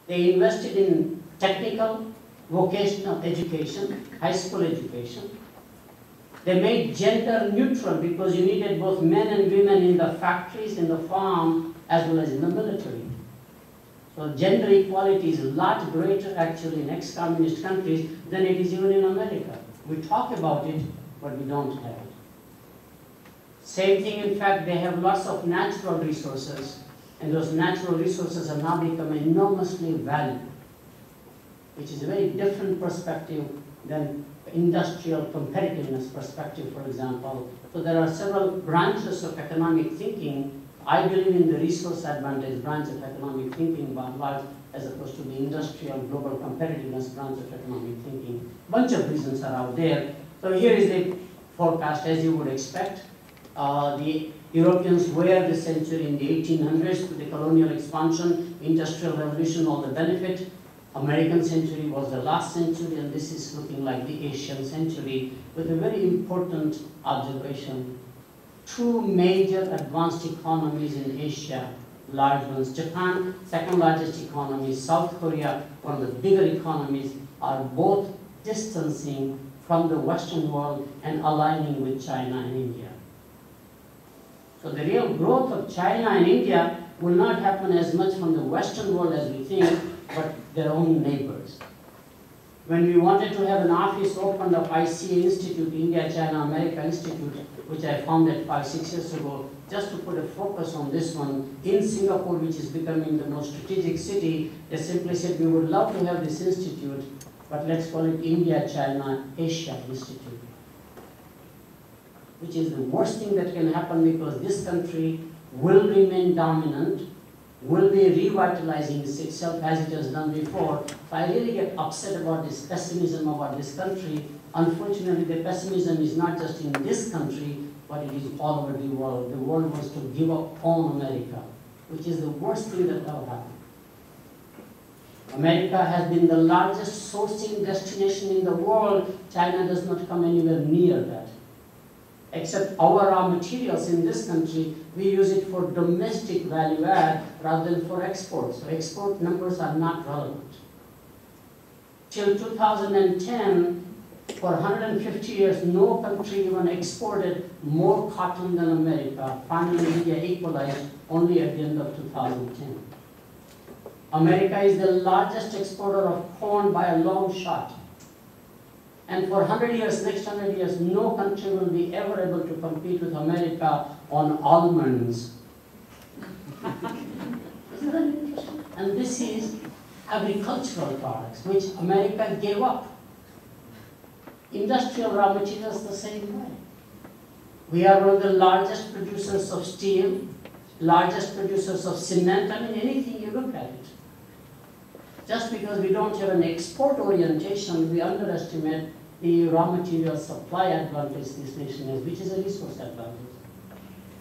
They invested in technical, vocational education, high school education. They made gender neutral because you needed both men and women in the factories, in the farm, as well as in the military. So gender equality is a lot greater actually in ex-communist countries than it is even in America. We talk about it, but we don't have it. Same thing, in fact, they have lots of natural resources, and those natural resources have now become enormously valuable, which is a very different perspective than industrial competitiveness perspective, for example. So there are several branches of economic thinking. I believe in the resource advantage branch of economic thinking by and large, as opposed to the industrial global competitiveness branch of economic thinking. Bunch of reasons are out there. So here is the forecast as you would expect. The Europeans were the century in the 1800s with the colonial expansion, industrial revolution, all the benefit. American century was the last century, and this is looking like the Asian century with a very important observation. Two major advanced economies in Asia, large ones. Japan, second largest economy. South Korea, one of the bigger economies, are both distancing from the Western world and aligning with China and India. So the real growth of China and India will not happen as much from the Western world as we think, but their own neighbors. When we wanted to have an office opened of ICA Institute, India, China, America Institute, which I founded 5-6 years ago, just to put a focus on this one, in Singapore, which is becoming the most strategic city, they simply said, we would love to have this institute, but let's call it India, China, Asia Institute. Which is the worst thing that can happen because this country will remain dominant, will be revitalizing itself as it has done before. So I really get upset about this pessimism about this country. Unfortunately, the pessimism is not just in this country, but it is all over the world. The world wants to give up on America, which is the worst thing that ever happened. America has been the largest sourcing destination in the world. China does not come anywhere near that. Except our raw materials in this country, we use it for domestic value add rather than for export. So export numbers are not relevant. Till 2010, for 150 years, no country even exported more cotton than America. Finally, India equalized only at the end of 2010. America is the largest exporter of corn by a long shot. And for 100 years, next 100 years, no country will be ever able to compete with America on almonds. Isn't that interesting? And this is agricultural products, which America gave up. Industrial raw materials the same way. We are one of the largest producers of steel, largest producers of cement. I mean, anything you look at it. Just because we don't have an export orientation, we underestimate the raw material supply advantage this nation has, which is a resource advantage.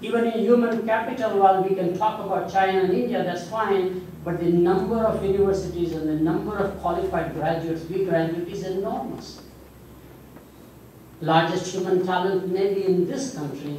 Even in human capital, while we can talk about China and India, that's fine, but the number of universities and the number of qualified graduates we graduate is enormous. Largest human talent may be in this country,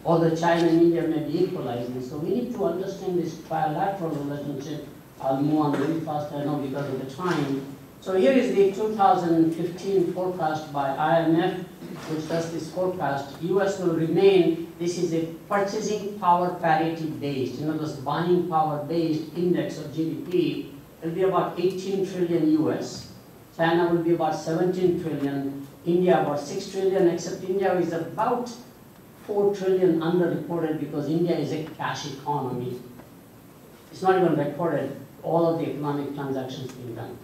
although China and India may be equalizing. So we need to understand this bilateral relationship. I'll move on very fast, I know, because of the time. So here is the 2015 forecast by IMF, which does this forecast. US will remain, this is a purchasing power parity based, in other words, buying power based index of GDP. It will be about 18 trillion US. China will be about 17 trillion. India about 6 trillion, except India is about 4 trillion underreported because India is a cash economy. It's not even recorded, all of the economic transactions being done.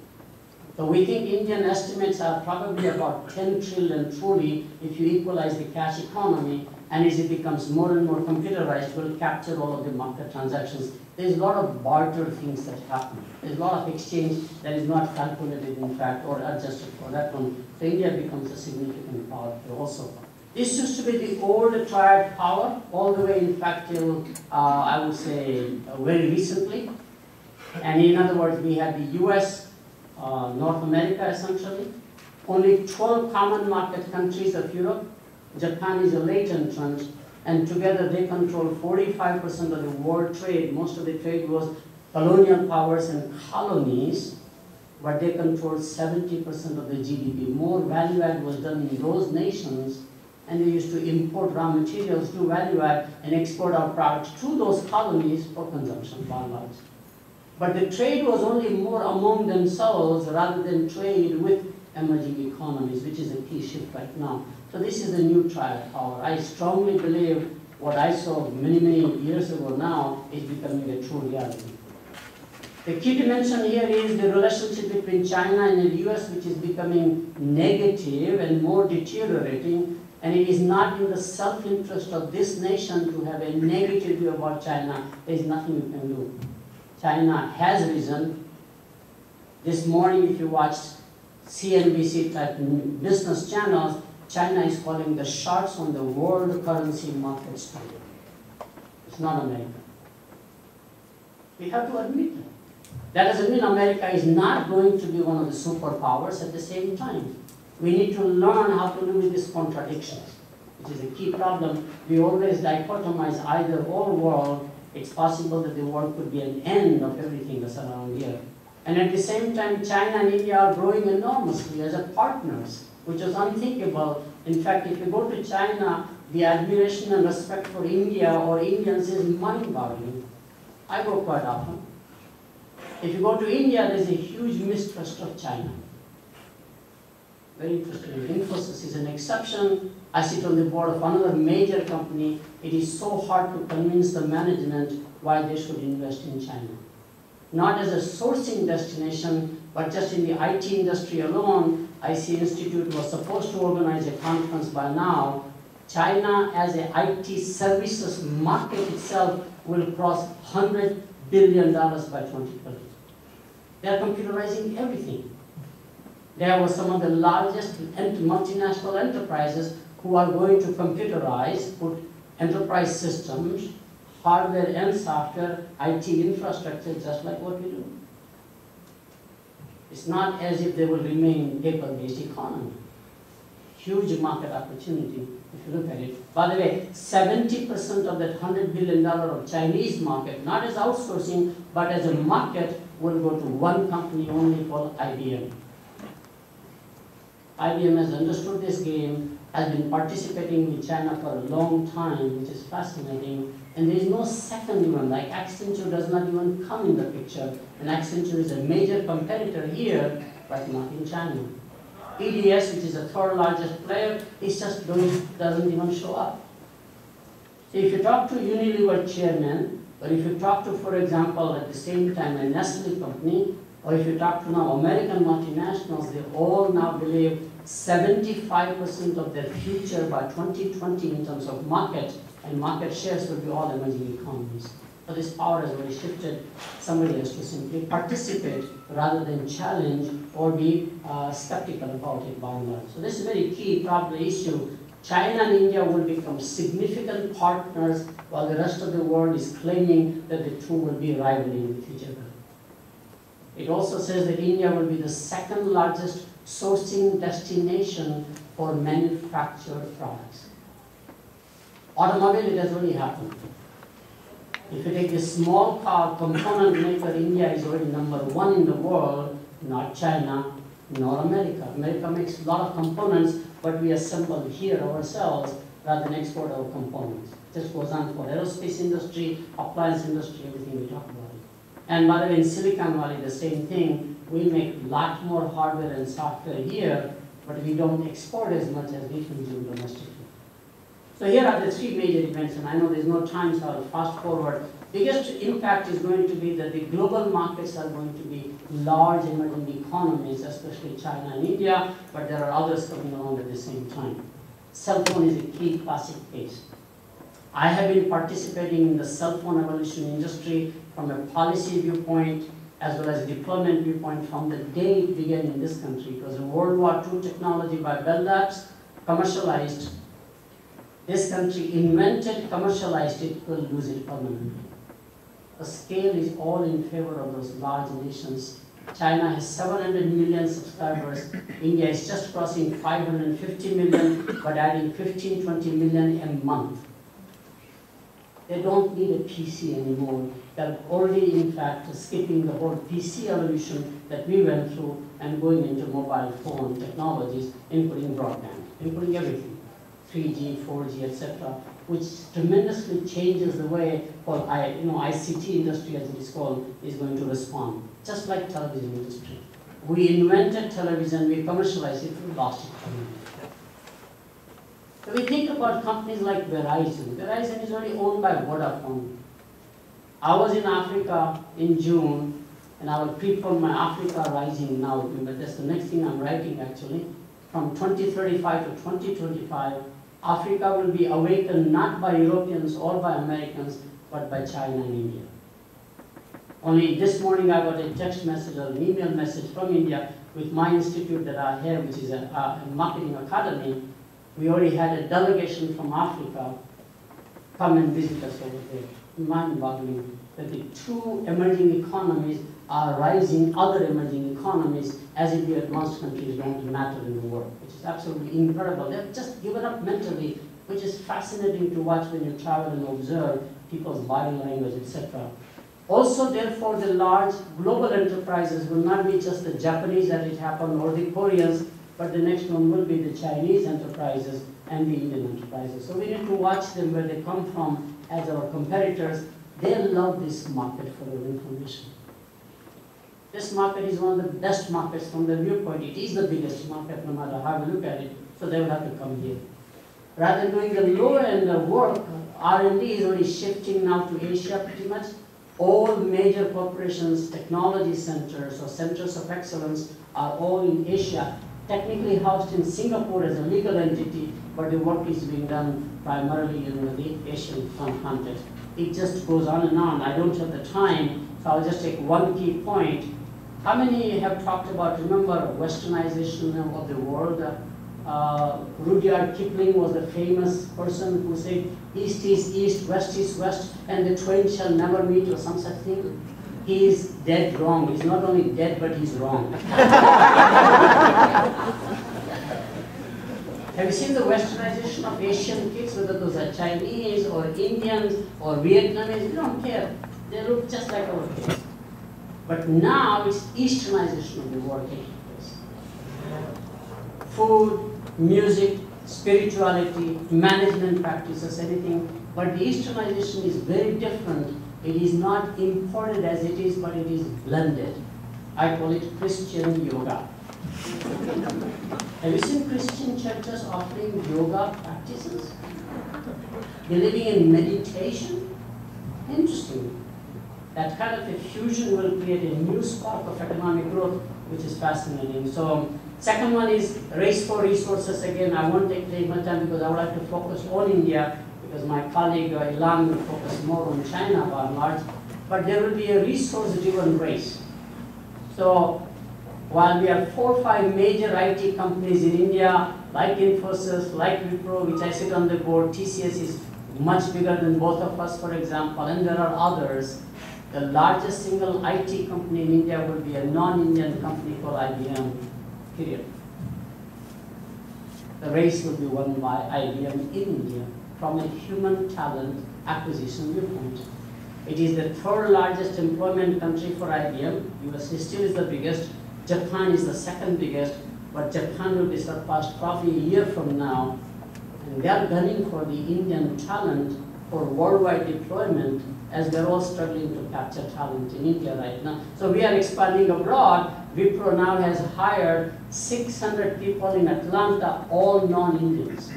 So we think Indian estimates are probably about 10 trillion truly if you equalize the cash economy, and as it becomes more and more computerized, we'll capture all of the market transactions. There's a lot of barter things that happen. There's a lot of exchange that is not calculated, in fact, or adjusted for that one. So India becomes a significant power also. This used to be the old triad power, all the way, in fact, till, I would say, very recently. And in other words, we had the US, North America essentially, only 12 common market countries of Europe. Japan is a late entrant, and together they control 45% of the world trade. Most of the trade was colonial powers and colonies, but they controlled 70% of the GDP. More value add was done in those nations, and they used to import raw materials, do value add, and export our products to those colonies for consumption, by and large. But the trade was only more among themselves rather than trade with emerging economies, which is a key shift right now. So this is a new triad power. I strongly believe what I saw many, many years ago now is becoming a true reality. The key dimension here is the relationship between China and the US, which is becoming negative and more deteriorating, and it is not in the self-interest of this nation to have a negative view about China. There is nothing you can do. China has risen. This morning, if you watched CNBC type business channels, China is calling the shots on the world currency market stock. It's not America. We have to admit that. That doesn't mean America is not going to be one of the superpowers at the same time. We need to learn how to live with these contradictions, which is a key problem. We always dichotomize either or world. It's possible that the world could be an end of everything that's around here. And at the same time, China and India are growing enormously as partners, which is unthinkable. In fact, if you go to China, the admiration and respect for India or Indians is mind-boggling. I go quite often. If you go to India, there's a huge mistrust of China. Very interesting. Infosys is an exception. I sit on the board of another major company. It is so hard to convince the management why they should invest in China. Not as a sourcing destination, but just in the IT industry alone. IC Institute was supposed to organize a conference by now. China as an IT services market itself will cross $100 billion by 2030. They are computerizing everything. There were some of the largest multinational enterprises who are going to computerize, put enterprise systems, hardware and software, IT infrastructure, just like what we do. It's not as if they will remain paper-based economy. Huge market opportunity, if you look at it. By the way, 70% of that $100 billion of Chinese market, not as outsourcing, but as a market, will go to one company only called IBM. IBM has understood this game, has been participating with China for a long time, which is fascinating. And there is no second even, like Accenture does not even come in the picture. And Accenture is a major competitor here, but not in China. EDS, which is the third largest player, is just doesn't even show up. So if you talk to Unilever chairman, or if you talk to, for example, at the same time a Nestle company, or if you talk to now American multinationals, they all now believe 75% of their future by 2020 in terms of market and market shares will be all emerging economies. So this power has already shifted. Somebody has to simply participate rather than challenge or be skeptical about it by and large. So this is a very key probably issue. China and India will become significant partners while the rest of the world is claiming that the two will be rivaling with each other. It also says that India will be the second largest sourcing destination for manufactured products. Automobile, it has already happened. If you take the small car component maker, India is already #1 in the world, not China, nor America. America makes a lot of components, but we assemble here ourselves rather than export our components. This goes on for aerospace industry, appliance industry, everything we talk about it. And by the way, in Silicon Valley, the same thing. We make a lot more hardware and software here, but we don't export as much as we consume domestically. So here are the three major events, and I know there's no time, so I'll fast forward. Biggest impact is going to be that the global markets are going to be large emerging economies, especially China and India, but there are others coming along at the same time. Cell phone is a key classic case. I have been participating in the cell phone evolution industry from a policy viewpoint as well as deployment viewpoint from the day it began in this country. It was a World War II technology by Bell Labs, commercialized. This country invented, commercialized it, will lose it permanently. The scale is all in favor of those large nations. China has 700 million subscribers. India is just crossing 550 million, but adding 15-20 million a month. They don't need a PC anymore. They're already, in fact, skipping the whole PC evolution that we went through and going into mobile phone technologies, including broadband, including everything, 3G, 4G, etc., which tremendously changes the way ICT industry, as it is called, is going to respond, just like television industry. We invented television, we commercialized it, we lost it. So we think about companies like Verizon. Verizon is already owned by Vodafone. I was in Africa in June, and I will prepone my Africa Rising now, but that's the next thing I'm writing actually. From 2035 to 2025, Africa will be awakened not by Europeans or by Americans, but by China and India. Only this morning I got a text message or an email message from India with my institute that I have, which is a marketing academy. We already had a delegation from Africa come and visit us over there. Mind-boggling that the two emerging economies are rising other emerging economies as if the advanced countries don't matter in the world, which is absolutely incredible. They've just given up mentally, which is fascinating to watch when you travel and observe people's body language, etc. Also, therefore, the large global enterprises will not be just the Japanese that it happened or the Koreans, but the next one will be the Chinese enterprises and the Indian enterprises. So we need to watch them where they come from as our competitors. They love this market for your information. This market is one of the best markets from their viewpoint. It is the biggest market no matter how you look at it, so they will have to come here. Rather than doing the lower end of work, R&D is already shifting now to Asia pretty much. All major corporations, technology centers or centers of excellence are all in Asia, technically housed in Singapore as a legal entity, but the work is being done primarily in the Asian context. It just goes on and on. I don't have the time, so I'll just take one key point. How many have talked about, remember, westernization of the world? Rudyard Kipling was the famous person who said, East is East, West is West, and the twain shall never meet, or some such thing. He is dead wrong. He's not only dead, but he's wrong. Have you seen the westernization of Asian kids, whether those are Chinese or Indians or Vietnamese? We don't care. They look just like our kids. But now it's Easternization of the world taking place. Food, music, spirituality, management practices, anything. But the Easternization is very different. It is not imported as it is, but it is blended. I call it Christian yoga. Have you seen Christian churches offering yoga practices? Believing in meditation? Interesting. That kind of a fusion will create a new spark of economic growth, which is fascinating. So, second one is race for resources. Again, I won't take much time because I would like to focus on India, because my colleague Ilan will focus more on China by and large. But there will be a resource-driven race. So, while we have 4 or 5 major IT companies in India, like Infosys, like Wipro, which I sit on the board, TCS is much bigger than both of us, for example, and there are others. The largest single IT company in India will be a non-Indian company called IBM, period. The race will be won by IBM in India from a human talent acquisition viewpoint. It is the 3rd largest employment country for IBM. US still is the biggest. Japan is the 2nd biggest, but Japan will be surpassed probably a year from now. And they are gunning for the Indian talent for worldwide deployment, as they're all struggling to capture talent in India right now. So we are expanding abroad. Wipro now has hired 600 people in Atlanta, all non-Indians.